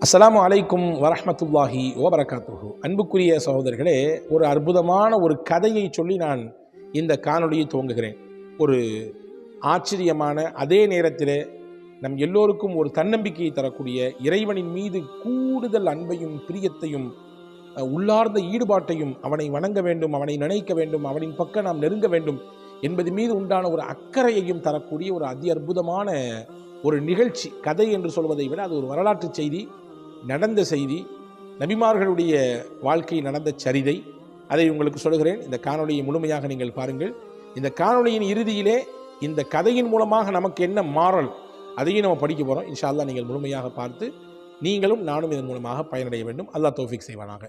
அஸ்ஸலாமு அலைக்கும் வரஹ்மத்துல்லாஹி வபரகாத்துஹு. அன்புக்குரிய சகோதரர்களே, ஒரு அற்புதமான ஒரு கதையை சொல்லி நான் இந்த காணொளியை துவங்குகிறேன். ஒரு ஆச்சரியமான, அதே நேரத்தில் நம் எல்லோருக்கும் ஒரு தன்னம்பிக்கையை தரக்கூடிய, இறைவனின் மீது கூடுதல் அன்பையும் பிரியத்தையும் உள்ளார்ந்த ஈடுபாட்டையும், அவனை வணங்க வேண்டும், அவனை நினைக்க வேண்டும், அவனின் பக்கம் நாம் நெருங்க வேண்டும் என்பது மீது உண்டான ஒரு அக்கறையையும் தரக்கூடிய ஒரு அதி அற்புதமான ஒரு நிகழ்ச்சி. கதை என்று சொல்வதை விட அது ஒரு வரலாற்று செய்தி, நடந்த செய்தி, நபிமார்களுடைய வாழ்க்கையில் நடந்த சரிதை. அதை உங்களுக்கு சொல்கிறேன். இந்த காணொளியை முழுமையாக நீங்கள் பாருங்கள். இந்த காணொளியின் இறுதியிலே இந்த கதையின் மூலமாக நமக்கு என்ன மாறல், அதையும் நம்ம படிக்க போகிறோம். இன்ஷா அல்லாஹ் நீங்கள் முழுமையாக பார்த்து நீங்களும் நானும் இதன் மூலமாக பயனடைய வேண்டும். அல்லாஹ் தௌஃபீக் செய்வானாக.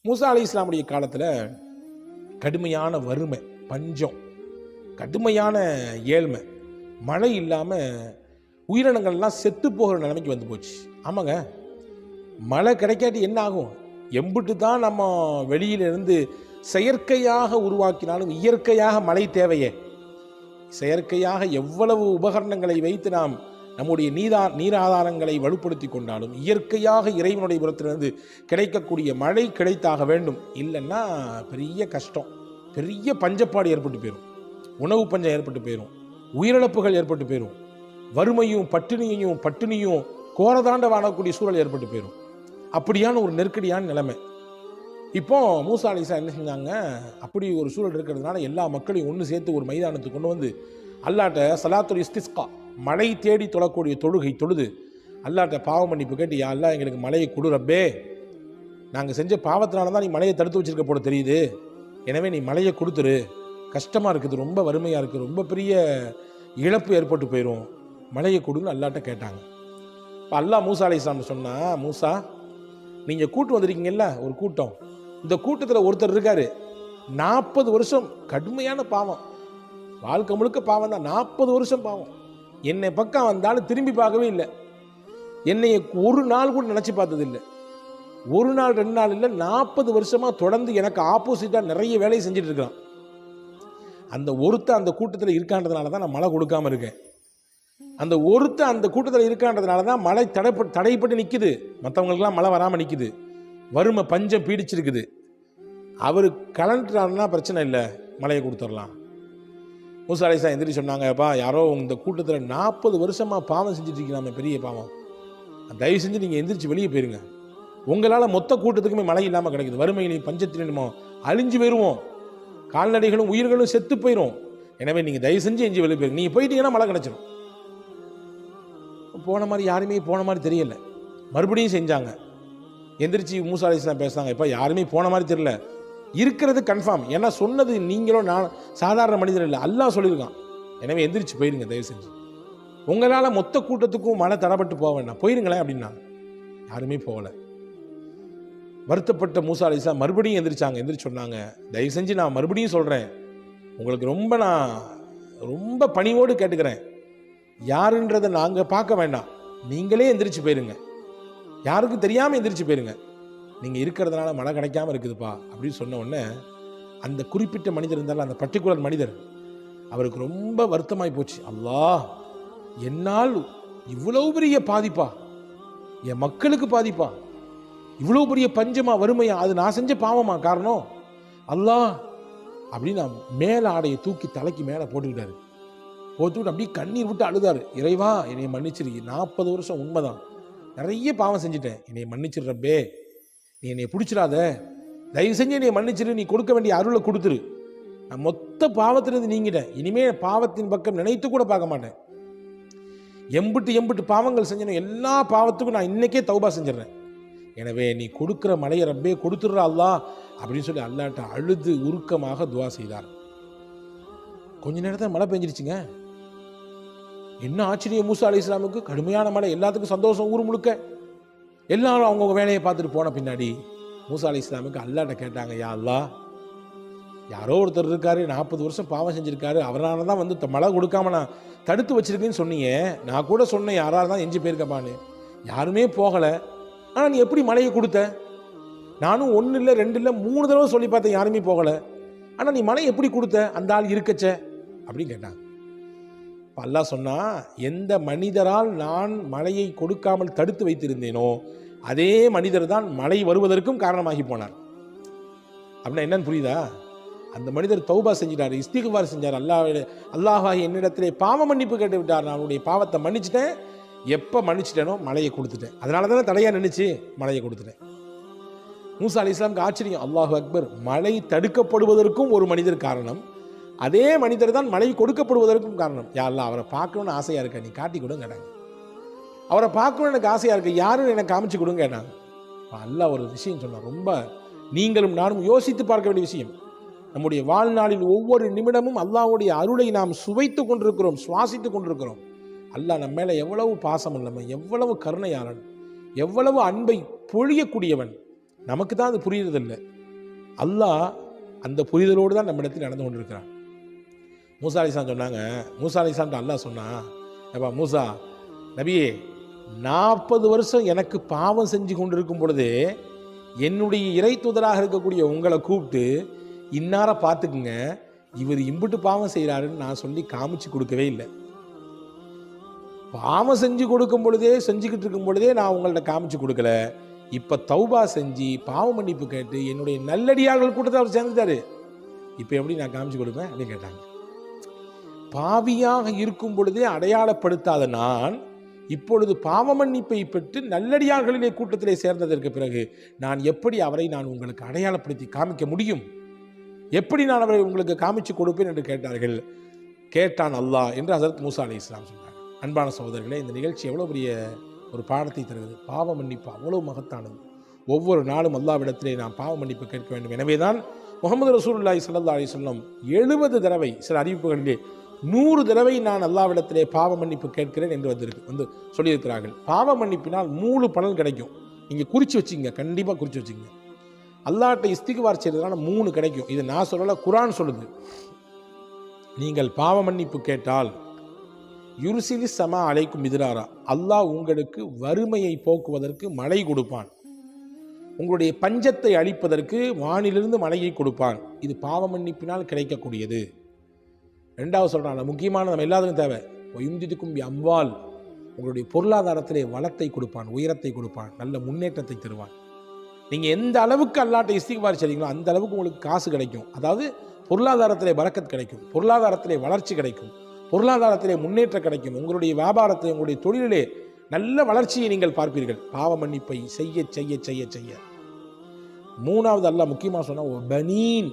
மூசா அலைஹிஸ்ஸலாமுடைய காலத்தில் கடுமையான வறுமை, பஞ்சம், கடுமையான ஏழ்மை, மழை இல்லாமல் உயிரினங்கள்லாம் செத்து போகிற நிலைமைக்கு வந்து போச்சு. ஆமாங்க, மழை கிடைக்காட்டி என்ன ஆகும்? எம்பிட்டு தான் நம்ம வெளியிலிருந்து செயற்கையாக உருவாக்கினாலும் இயற்கையாக மழை தேவையே. செயற்கையாக எவ்வளவு உபகரணங்களை வைத்து நாம் நம்முடைய நீராதாரங்களை வலுப்படுத்தி கொண்டாலும் இயற்கையாக இறைவனுடைய புறத்திலிருந்து கிடைக்கக்கூடிய மழை கிடைத்தாக வேண்டும். இல்லைன்னா பெரிய கஷ்டம், பெரிய பஞ்சப்பாடு ஏற்பட்டு போயிடும், உணவு பஞ்சம் ஏற்பட்டு போயிடும், உயிரிழப்புகள் ஏற்பட்டு போயிடும், வறுமையும் பட்டினியும் கோரதாண்ட வாழக்கூடிய சூழல் ஏற்பட்டு போயிடும். அப்படியான ஒரு நெருக்கடியான நிலைமை. இப்போ மூசா அலைஹிஸ்ஸலாம் என்ன செஞ்சாங்க? அப்படி ஒரு சூழல் இருக்கிறதுனால எல்லா மக்களையும் ஒன்று சேர்த்து ஒரு மைதானத்துக்கு கொண்டு வந்து அல்லாட்ட சலாத்துல் இஸ்திஸ்கா, மழை தேடி தொழக்கூடிய தொழுகை தொழுது அல்லாட்ட பாவ மன்னிப்பு கேட்டு, யா அல்லாஹ் எங்களுக்கு மழையை கொடு ரப்பே, நாங்கள் செஞ்ச பாவத்தினால தான் நீ மழையை தடுத்து வச்சிருக்க போல தெரியுது, எனவே நீ மழையை கொடுத்துரு, கஷ்டமாக இருக்குது, ரொம்ப வறுமையாக இருக்குது, ரொம்ப பெரிய இழப்பு ஏற்பட்டு போயிடும், மழையை கொடுன்னு அல்லாட்ட கேட்டாங்க. இப்போ அல்லாஹ் மூசா அலைஹிஸ்ஸலாம் சொன்னா, மூசா நீங்கள் கூட்டு வந்திருக்கீங்கல்ல ஒரு கூட்டம், இந்த கூட்டத்தில் ஒருத்தர் இருக்காரு, 40 வருஷம் கடுமையான பாவம், வாழ்க்கை முழுக்க பாவம் தான், 40 வருஷம் பாவம், என்னை பக்கம் வந்தாலும் திரும்பி பார்க்கவே இல்லை, என்னை ஒரு நாள் கூட நினச்சி பார்த்தது இல்லை, ஒரு நாள் 2 நாள் இல்லை, 40 வருஷமாக தொடர்ந்து எனக்கு ஆப்போசிட்டாக நிறைய வேலையை செஞ்சுட்டு இருக்கிறான். அந்த ஒருத்த அந்த கூட்டத்தில் இருக்கான்றதுனால தான் நான் மழை கொடுக்காம இருக்கேன். அந்த ஒருத்த அந்த கூட்டத்தில் இருக்கான்றதுனால தான் மழை தடைப்பட்டு நிற்குது, மற்றவங்களுக்கெல்லாம் மழை வராமல் நிற்குது, வறுமை பஞ்சம் பீடிச்சிருக்குது. அவர் கலந்துட்டாருன்னா பிரச்சனை இல்லை, மழையை கொடுத்துடலாம். மூசா அலைஹிஸ்ஸலாம் எந்திரி சொன்னாங்கப்பா, யாரோ இந்த கூட்டத்தில் 40 வருஷமாக பாவம் செஞ்சுட்டு இருக்கீங்க, பெரிய பாவம், தயவு செஞ்சு நீங்கள் எந்திரிச்சு வெளியே போயிருங்க, உங்களால் மொத்த கூட்டத்துக்குமே மழை இல்லாமல் கிடைக்குது, வறுமையிலையும் பஞ்சத்திலுமோ அழிஞ்சு போயிடுவோம், கால்நடைகளும் உயிர்களும் செத்து போயிடும், எனவே நீங்கள் தயவு செஞ்சு எஞ்சி வெளியே போயிருங்க, நீங்கள் போயிட்டீங்கன்னா மழை கிடைச்சிடும். போன மாதிரி யாருமே போன மாதிரி தெரியல. மறுபடியும் செஞ்சாங்க. எந்திரிச்சு மூசா அலைஹிஸ்ஸலாம் பேசுகிறாங்க, இப்போ யாருமே போன மாதிரி தெரியல, இருக்கிறது கன்ஃபார்ம், ஏன்னா சொன்னது நீங்களும் நான் சாதாரண மனிதர் இல்லை, அல்லாஹ் சொல்லியிருக்கான், எனவே எந்திரிச்சு போயிருங்க தயவு செஞ்சு, உங்களால் மொத்த கூட்டத்துக்கும் மழை தடைப்பட்டு போக வேண்டாம், போயிருங்களேன் அப்படின்னா. யாருமே போகலை. வருத்தப்பட்ட மூசா அலைஹிஸ்ஸலாம் மறுபடியும் எந்திரிச்சாங்க. எந்திரிச்சு சொன்னாங்க, தயவு செஞ்சு நான் மறுபடியும் சொல்கிறேன், உங்களுக்கு நான் ரொம்ப பணிவோடு கேட்டுக்கிறேன், யாருன்றதை நாங்கள் பார்க்க வேண்டாம், நீங்களே எந்திரிச்சு போயிருங்க, யாருக்கும் தெரியாமல் எந்திரிச்சு போயிருங்க, நீங்கள் இருக்கிறதுனால மழை கிடைக்காம இருக்குதுப்பா அப்படின்னு சொன்ன உடனே அந்த குறிப்பிட்ட மனிதர் இருந்தாலும், அந்த பர்டிகுலர் மனிதர், அவருக்கு ரொம்ப வருத்தமாகி போச்சு. அல்லாஹ், என்னால் இவ்வளவு பெரிய பாதிப்பா, என் மக்களுக்கு பாதிப்பா, இவ்வளோ பெரிய பஞ்சமா வறுமையா, அது நான் செஞ்ச பாவமா காரணம் அல்லாஹ் அப்படின்னு மேலே ஆடையை தூக்கி தலைக்கு மேலே போட்டுக்கிட்டாரு. போட்டுக்கிட்டு அப்படியே கண்ணீர் விட்டு அழுதாரு, இறைவா என்னை மன்னிச்சிரு, 40 வருஷம் உண்மைதான், நிறைய பாவம் செஞ்சுட்டேன், என்னை மன்னிச்சிரு ரப்பே, நீ என்னை பிடிச்சிடாத, தயவு செஞ்சு என்னை மன்னிச்சிரு, நீ கொடுக்க வேண்டிய அருளை கொடுத்துரு, நான் மொத்த பாவத்திலிருந்து நீங்கிட்டேன், இனிமேல் பாவத்தின் பக்கம் நினைத்து கூட பார்க்க மாட்டேன், எம்பிட்டு பாவங்கள் செஞ்சனும் எல்லா பாவத்துக்கும் நான் இன்னைக்கே தௌபா செஞ்சிடறேன், எனவே நீ கொடுக்குற மலையை ரப்பே கொடுத்துடுற அல்லாஹ் அப்படின்னு சொல்லி அல்லாட்ட அழுது உருக்கமாக துவா செய்தார். கொஞ்ச நேரத்தில் மழை பெஞ்சிருச்சுங்க. என்ன ஆச்சரியம், மூசா அலைஹிஸ்ஸலாமுக்கு கடுமையான மழை, எல்லாத்துக்கும் சந்தோஷம், ஊர் முழுக்க எல்லாரும் அவங்கவுங்க வேலையை பார்த்துட்டு போன பின்னாடி மூசா அலைஹிஸ்ஸலாமுக்கு அல்லாட்ட கேட்டாங்க, யா அல்லாஹ், யாரோ ஒருத்தர் இருக்காரு, 40 வருஷம் பாவம் செஞ்சிருக்காரு, அவரால் தான் வந்து மழை கொடுக்காம நான் தடுத்து வச்சிருக்கேன்னு சொன்னீங்க, நான் கூட சொன்னேன் யாரால் தான் எஞ்சி போயிருக்கப்பான்னு, யாருமே போகலை, ஆனால் நீ எப்படி மழையை கொடுத்த? நானும் 1 இல்லை 2 இல்லை 3 தடவை சொல்லி பார்த்தேன், யாருமே போகலை, ஆனால் நீ மழை எப்படி கொடுத்த? அந்த ஆள் இருக்கச்ச அப்படின்னு கேட்டாங்க. அல்லாஹ் சொன்னா, எந்த மனிதரால் நான் மழையை கொடுக்காமல் தடுத்து வைத்திருந்தேனோ அதே மனிதர் தான் மழை வருவதற்கும் காரணமாகி போனார். அப்படின்னா என்னன்னு புரியுதா? அந்த மனிதர் தௌபா செஞ்சிட்டார், இஸ்திக்பார் செஞ்சார். அல்லாஹ் என்னிடத்திலே பாவ மன்னிப்பு கேட்டு விட்டார். நான் அவனுடைய பாவத்தை மன்னிச்சிட்டேன். எப்போ மன்னிச்சிட்டேனோ மழையை கொடுத்துட்டேன். அதனால தானே தடையாக நினைச்சு மழையை கொடுத்துட்டேன். மூசா அலைஹிஸ்ஸலாமுக்கு ஆச்சரியம், அல்லாஹு அக்பர், மழை தடுக்கப்படுவதற்கும் ஒரு மனிதர் காரணம், அதே மனிதர் தான் மழை கொடுக்கப்படுவதற்கும் காரணம். யா அல்லாஹ், அவரை பார்க்கணும்னு ஆசையாக இருக்கா, நீ காட்டி கொடுங்க கேட்டாங்க. அவரை பார்க்கணும்னு எனக்கு ஆசையாக இருக்கு, யாரும் எனக்கு காமிச்சு கொடுங்க கேட்டாங்க. அல்லாஹ் ஒரு விஷயம் சொன்னார், ரொம்ப நீங்களும் நானும் யோசித்து பார்க்க வேண்டிய விஷயம். நம்முடைய வாழ்நாளில் ஒவ்வொரு நிமிடமும் அல்லாஹ்வுடைய அருளை நாம் சுவைத்து கொண்டிருக்கிறோம், சுவாசித்து கொண்டிருக்கிறோம். அல்லாஹ் நம்ம மேலே எவ்வளவு பாசம் இல்லாமல், எவ்வளவு கருணையாளன், எவ்வளவு அன்பை பொழியக்கூடியவன், நமக்கு தான் அது புரியுறதில்லை. அல்லாஹ் அந்த புரிதலோடு தான் நம்ம இடத்தில் நடந்து கொண்டிருக்கிறான். மூசா அலைஹிஸ்ஸலாம் சொன்னாங்க, மூசா அலைஹிஸ்ஸலாம் அல்லாஹ் சொன்னா, ஏப்பா மூசா நபியே, 40 வருஷம் எனக்கு பாவம் செஞ்சு கொண்டிருக்கும் பொழுது என்னுடைய இறை தூதராக இருக்கக்கூடிய உங்களை கூப்பிட்டு இன்னார பார்த்துக்குங்க, இவர் இம்புட்டு பாவம் செய்கிறாருன்னு நான் சொல்லி காமிச்சு கொடுக்கவே இல்லை. பாவம் செஞ்சு கொடுக்கும் பொழுதே, செஞ்சுக்கிட்டு இருக்கும் பொழுதே நான் உங்கள்ட்ட காமிச்சு கொடுக்கல. இப்போ தௌபா செஞ்சு பாவ மன்னிப்பு கேட்டு என்னுடைய நல்லடியார்கள் கூட்டத்தை அவர் சேர்ந்துட்டாரு, இப்போ எப்படி நான் காமிச்சு கொடுப்பேன் அப்படின்னு கேட்டாங்க. பாவியாக இருக்கும் பொழுதே அடையாளப்படுத்தாத நான் இப்பொழுது பாவ மன்னிப்பை பெற்று நல்லடியார்களிலே கூட்டத்திலே சேர்ந்ததற்கு பிறகு நான் எப்படி அவரை நான் உங்களுக்கு அடையாளப்படுத்தி காமிக்க முடியும்? எப்படி நான் அவரை உங்களுக்கு காமிச்சு கொடுப்பேன் என்று கேட்டார்கள். கேட்டான் அல்லாஹ் என்று ஹஸரத் மூசா அலைஹிஸ்ஸலாம் சொன்னார். அன்பான சகோதரர்களே, இந்த நிகழ்ச்சி எவ்வளோ பெரிய ஒரு பாடத்தை தருகிறது. பாவ மன்னிப்பு அவ்வளவு மகத்தானது. ஒவ்வொரு நாளும் அல்லாஹ்விடத்திலே நாம் பாவ மன்னிப்பு கேட்க வேண்டும். எனவே தான் முஹம்மது ரசூலுல்லாஹி ஸல்லல்லாஹு அலைஹி வஸல்லம் 70 தடவை, சில அறிவிப்புகளிலே 100 தடவை நான் அல்லாஹ்விடத்திலே பாவ மன்னிப்பு கேட்கிறேன் என்று வந்து சொல்லியிருக்கிறார்கள். பாவ மன்னிப்பினால் 3 பலன் கிடைக்கும். நீங்கள் குறித்து வச்சுங்க, கண்டிப்பாக குறித்து வச்சுங்க. அல்லாஹ்ட்ட இஸ்திக்பார் செய்யறதுனால 3 கிடைக்கும். இது நான் சொல்லலை, குர்ஆன் சொல்லுது. நீங்கள் பாவ மன்னிப்பு கேட்டால் யுர்சிலி சமா அலைக்கும் மிதுராரா, அல்லாஹ் உங்களுக்கு வறுமையை போக்குவதற்கு மழை கொடுப்பான், உங்களுடைய பஞ்சத்தை அழிப்பதற்கு வானிலிருந்து மழையை கொடுப்பான். இது பாவ மன்னிப்பினால் கிடைக்கக்கூடியது. 2வது சொல்கிறாங்க, முக்கியமான நம்ம எல்லாத்துக்கும் தேவை, ஒயுந்திதுக்கும் அம்வால், உங்களுடைய பொருளாதாரத்திலே வளத்தை கொடுப்பான், உயரத்தை கொடுப்பான், நல்ல முன்னேற்றத்தை தருவான். நீங்கள் எந்த அளவுக்கு அல்லாஹ்ட்ட இஸ்திக்பார் செய்றீங்களோ அந்த அளவுக்கு உங்களுக்கு காசு கிடைக்கும். அதாவது பொருளாதாரத்திலே பரக்கத் கிடைக்கும், பொருளாதாரத்திலே வளர்ச்சி கிடைக்கும், பொருளாதாரத்திலே முன்னேற்றம் கிடைக்கும். உங்களுடைய வியாபாரத்தை, உங்களுடைய தொழிலிலே நல்ல வளர்ச்சியை நீங்கள் பார்ப்பீர்கள், பாவ மன்னிப்பை செய்ய செய்ய செய்ய செய்ய. 3வது அல்லாஹ் முக்கியமாக சொன்னால், பனீன்,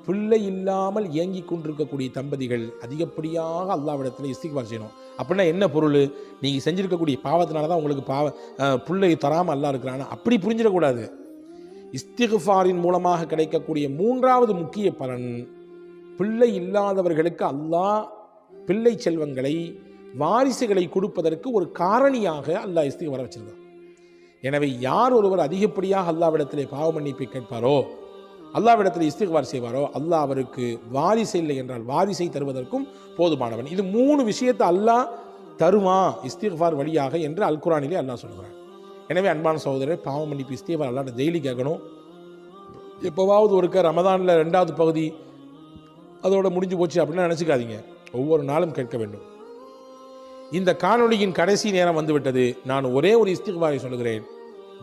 பிள்ளை இல்லாமல் இயங்கி கொண்டிருக்கக்கூடிய தம்பதிகள் அதிகப்படியாக அல்லாஹ்விடத்தில் இஸ்திக்பார் செய்யணும். அப்படின்னா என்ன பொருள்? நீங்கள் செஞ்சுருக்கக்கூடிய பாவத்தினால தான் உங்களுக்கு பிள்ளை தராமல் அல்லாஹ் இருக்கிறானா, அப்படி புரிஞ்சிடக்கூடாது. இஸ்திக்பாரின் மூலமாக கிடைக்கக்கூடிய 3வது முக்கிய பலன், பிள்ளை இல்லாதவர்களுக்கு அல்லாஹ் பிள்ளை செல்வங்களை, வாரிசுகளை கொடுப்பதற்கு ஒரு காரணியாக அல்லாஹ் இஸ்திக்பார் வச்சிருக்கான். எனவே யார் ஒருவர் அதிகப்படியாக அல்லாஹ்விடத்திலே பாவ மன்னிப்பை கேட்பாரோ, அல்லாஹ்விடத்தில் இஸ்திக்பார் செய்வாரோ, அல்லாஹ் அவருக்கு வாரிசு இல்லை என்றால் வாரிசை தருவதற்கும் போதுமானவன். இது 3 விஷயத்தை அல்லாஹ் தருவான் இஸ்திக்பார் வழியாக என்று அல் குர்ஆனிலே அல்லாஹ் சொல்கிறான். எனவே அன்பான சகோதரர், பாவ மன்னிப்பு இஸ்திக்பார் அல்லாஹ்ட்ட டெய்லி கேட்கணும். எப்போவாவது ஒருக்க ரமதானில் 2வது பகுதி அதோட முடிஞ்சு போச்சு அப்படின்னு நினச்சிக்காதீங்க, ஒவ்வொரு நாளும் கேட்க வேண்டும். இந்த காணொளியின் கடைசி நேரம் வந்துவிட்டது. நான் ஒரே ஒரு இஸ்திக்பாரை சொல்கிறேன்.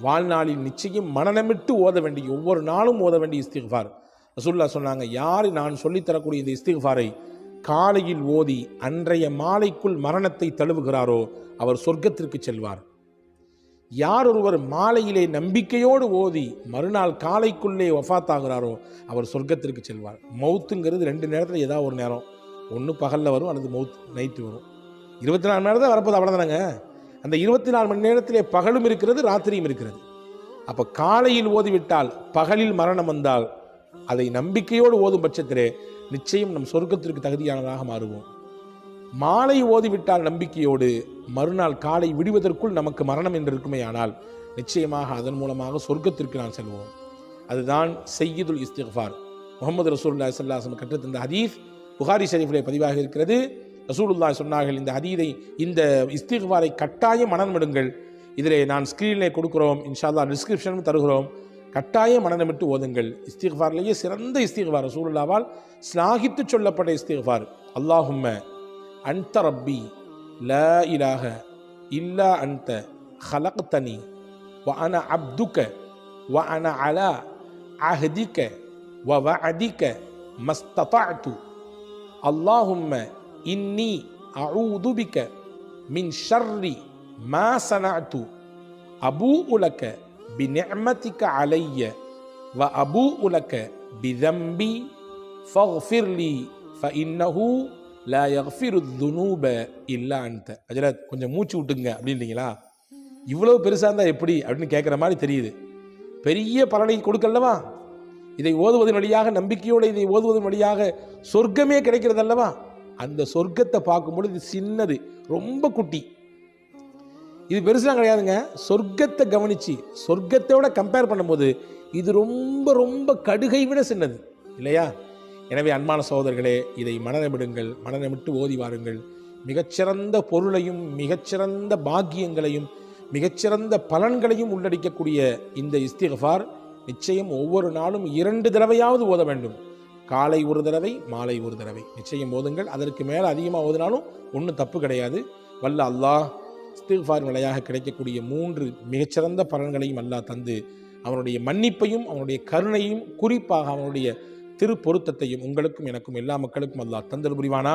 வாழ்நாளில் நிச்சயம் மனநமிட்டு ஓத வேண்டிய, ஒவ்வொரு நாளும் ஓத வேண்டிய இஸ்திக்பார். ரசூலுல்லாஹ் சொன்னாங்க, யார் நான் சொல்லித்தரக்கூடிய இந்த இஸ்திக்பாரை காலையில் ஓதி அன்றைய மாலைக்குள் மரணத்தை தழுவுகிறாரோ அவர் சொர்க்கத்திற்கு செல்வார். யார் ஒருவர் மாலையிலே நம்பிக்கையோடு ஓதி மறுநாள் காலைக்குள்ளே வஃபாத்தாகிறாரோ அவர் சொர்க்கத்திற்கு செல்வார். மௌத்துங்கிறது 2 நேரத்தில் ஏதாவது ஒரு நேரம், ஒன்று பகலில் வரும் அல்லது மவுத் நைட்டு வரும். 24 மணி நேரம் தான் வரப்போது, அவ்வளோதானங்க. அந்த 24 மணி நேரத்திலே பகலும் இருக்கிறது, ராத்திரியும் இருக்கிறது. அப்போ காலையில் ஓதிவிட்டால், பகலில் மரணம் வந்தால், அதை நம்பிக்கையோடு ஓதும் பட்சத்திலே நிச்சயம் நம் சொர்க்கத்திற்கு தகுதியானதாக மாறுவோம். மாலை ஓதிவிட்டால் நம்பிக்கையோடு, மறுநாள் காலை விடுவதற்குள் நமக்கு மரணம் என்று இருக்குமே ஆனால் நிச்சயமாக அதன் மூலமாக சொர்க்கத்திற்கு நான் செல்வோம். அதுதான் சய்யிதுல் இஸ்திக்பார். முஹம்மது ரசூலுல்லாஹி ஸல்லல்லாஹு அலைஹி வஸல்லம் கற்றுத்தந்த ஹதீஸ் புகாரி ஷரீஃபிலே பதிவாக இருக்கிறது. ரசூலுல்லாஹி சொன்னார்கள், இந்த ஹதீதை, இந்த இஸ்திக்பாரை கட்டாயம் மனனமிடுங்கள். இதிலே நான் ஸ்க்ரீனிலே கொடுக்குறோம், இன்ஷா அல்லாஹ் டிஸ்கிரிப்ஷனும் தருகிறோம். கட்டாயம் மனனமிட்டு ஓதுங்கள். இஸ்திக்பார்லேயே சிறந்த இஸ்திக்பார், ரசூலுல்லாஹ்வால் ஸ்லாகித்து சொல்லப்பட்ட இஸ்திக்பார், அல்லாஹும்ம அன்த ரப்பி லா இலாஹ இல்லா அன்த ஹலக்தனி وأنا عبدك وأنا على عهدك ووعدك ما استطعت اللهم إني أعوذ بك من شر ما صنعت أبوء لك بنعمتك علي وأبوء لك بذنبي فاغفر لي فإنه لا يغفر الذنوب إلا أنت. அஜரத் கொஞ்சம் மூச்சு விட்டுங்க அப்படின்றீங்களா? இவ்வளவு பெருசாக இருந்தால் எப்படி அப்படின்னு கேட்குற மாதிரி தெரியுது. பெரிய பலனை கொடுக்கல்லவா? இதை ஓதுவதன் வழியாக, நம்பிக்கையோடு இதை ஓதுவதன் வழியாக சொர்க்கமே கிடைக்கிறது அல்லவா? அந்த சொர்க்கத்தை பார்க்கும்பொழுது இது சின்னது, ரொம்ப குட்டி. இது பெருசுலாம் கிடையாதுங்க. சொர்க்கத்தை கவனித்து சொர்க்கத்தோட கம்பேர் பண்ணும்போது இது ரொம்ப ரொம்ப கடுகை விட சின்னது இல்லையா? எனவே அன்பான சகோதரர்களே, இதை மனநமிடுங்கள், மனநமிட்டு ஓதி வாருங்கள். மிகச்சிறந்த பொருளையும் மிகச்சிறந்த பாக்கியங்களையும் மிகச்சிறந்த பலன்களையும் உள்ளடக்கக்கூடிய இந்த இஸ்திக்ஃபார் நிச்சயம் ஒவ்வொரு நாளும் 2 தடவையாவது ஓத வேண்டும். காலை ஒரு தடவை, மாலை ஒரு தடவை நிச்சயம் ஓதுங்கள். அதற்கு மேலே அதிகமாக ஓதினாலும் ஒன்றும் தப்பு கிடையாது. வல்ல அல்லாஹ் இஸ்திக்ஃபார் நிலையாக கிடைக்கக்கூடிய 3 மிகச்சிறந்த பலன்களையும் அல்லாஹ் தந்து அவனுடைய மன்னிப்பையும் அவனுடைய கருணையும் குறிப்பாக அவனுடைய திரு பொருத்தத்தையும் உங்களுக்கும் எனக்கும் எல்லா மக்களுக்கும் அல்லாஹ் தந்தல் புரிவானா.